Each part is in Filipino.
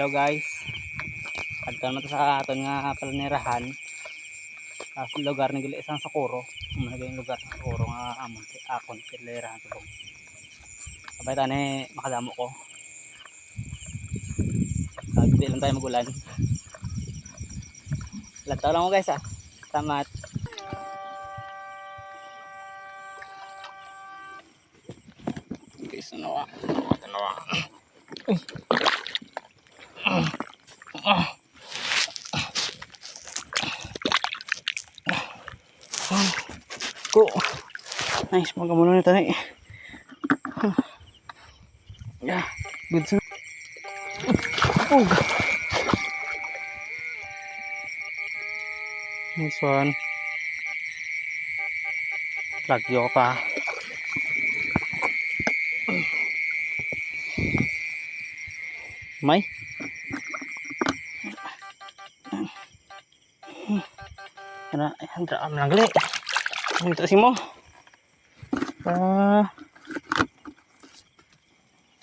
Hello guys. Adto na to sa aton nga palanirahan. Sa lugar ni gili isang Socorro. Mga lugar sa Socorro nga amon akon palanirahan to. Sabay tani makadamo ko. Di lang tayo magulan. Lantaw lang mo guys ah. Tamat. Guys, nawa. Ko. Nice mga muna nito ni. Yeah, good sir. Oh. Nice one. Lagyo pa. May. Ana, andra am lang gali. Ito si mo.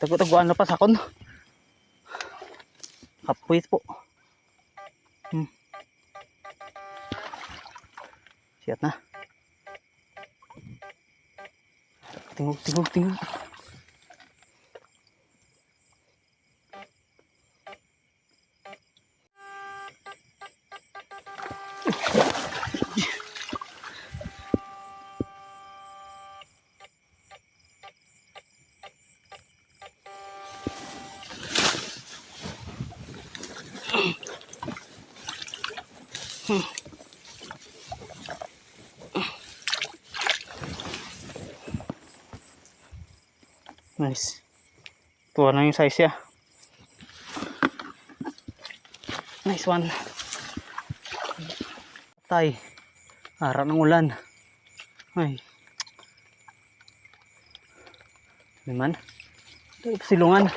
Tago-taguan na pa sa kon. Kapuit po. Siat na. Tingog. Nice. Tuwa na yung size ya. Nice one. Tay. Harap ng ulan. Ay. Naman. Silungan.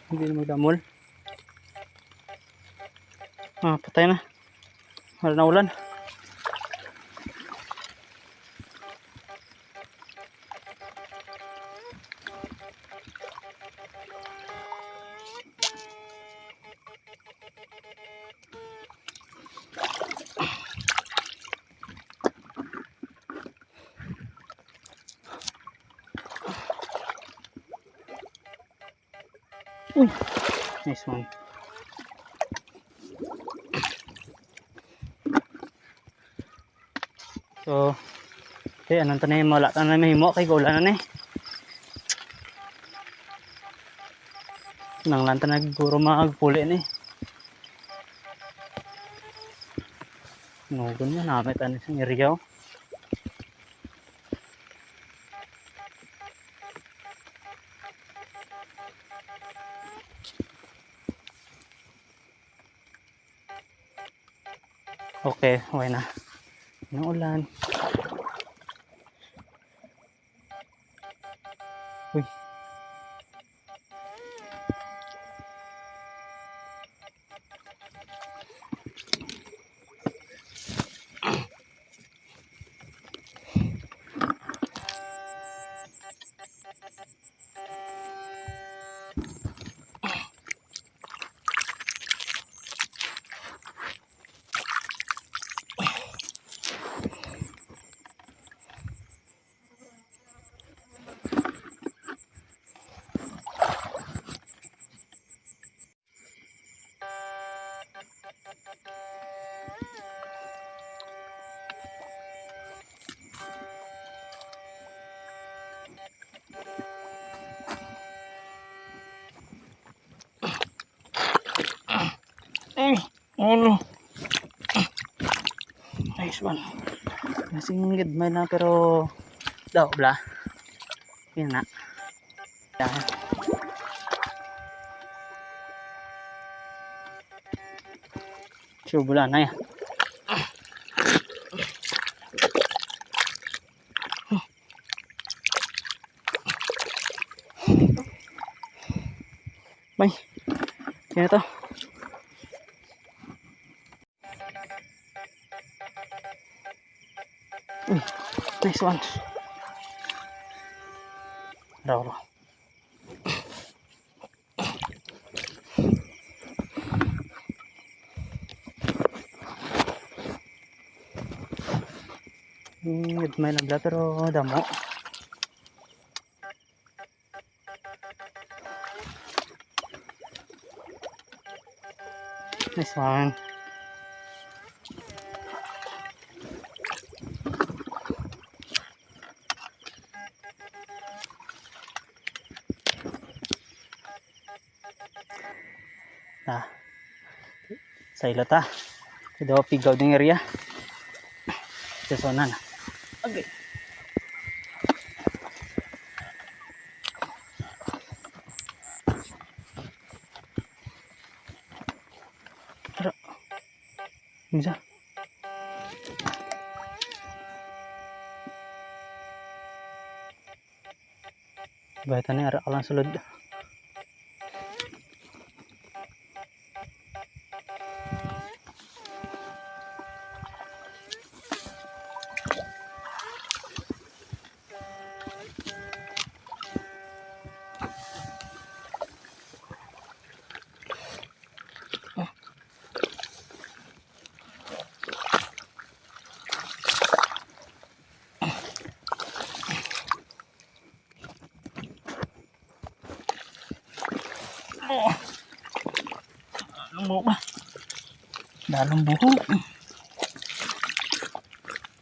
Hindi na magdamol. Patay na. Wala na ulan. Uy, nice one. So, okay, anong tanay mo? Wala tanay mahimo kay gula na nang lanta nagpuro magpuli ni. Nugon na namit ano sa iriyaw. Okay, okay na. Ang ulan. Uy. Ulo. Nice one. Kasing gidmay na pero daw bla. Yan na. Yan. Subula na yan. May. Yan ito. Uy, nice one. Raw. May nabla pero damo. Nice one. Sa ilota. Ito pigaw ding area. Sa zona na. Okay. Tara. Bisa. Bahitannya arah alang sulod. Lumok ba? Dalong buhok.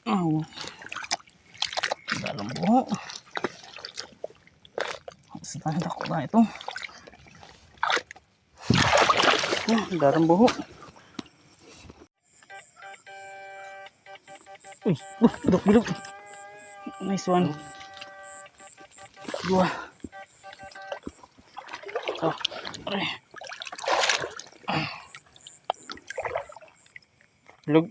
Oh. Dalong buhok. Saan ako ba ito? Dalong buhok. Uy, bilog. Nice one. Dua. So, bilog.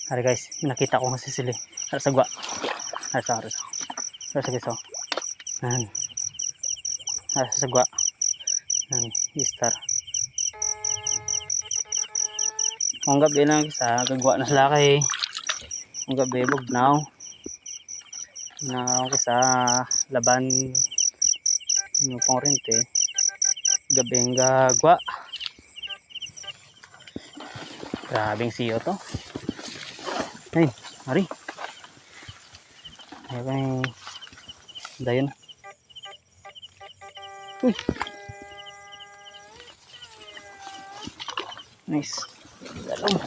Hari guys, nakita ko nga si Sili. Harap sa gwa. Harap sa giso. Harap sa gwa. Istar. Ang gabi lang sa gagwa na sila kay. Ang gabi bugnaw. Na sa laban ng pangrente. Gabi ang gagwa. Grabing siyo to. Hey, mari. Ayan kay dayon. Uy. Nice. Dalong.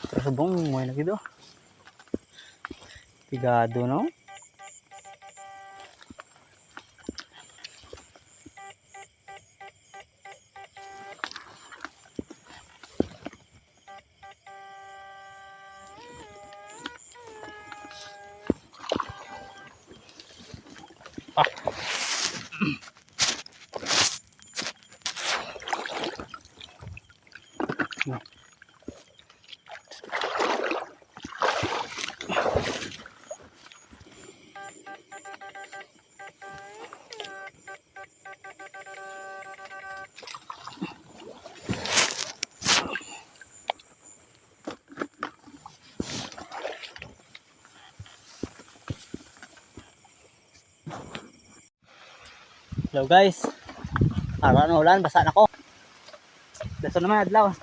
Pero subong mo na gitu. Pigado no. Hello guys. Araw na ulan, basa na ko. Daso naman adlaw.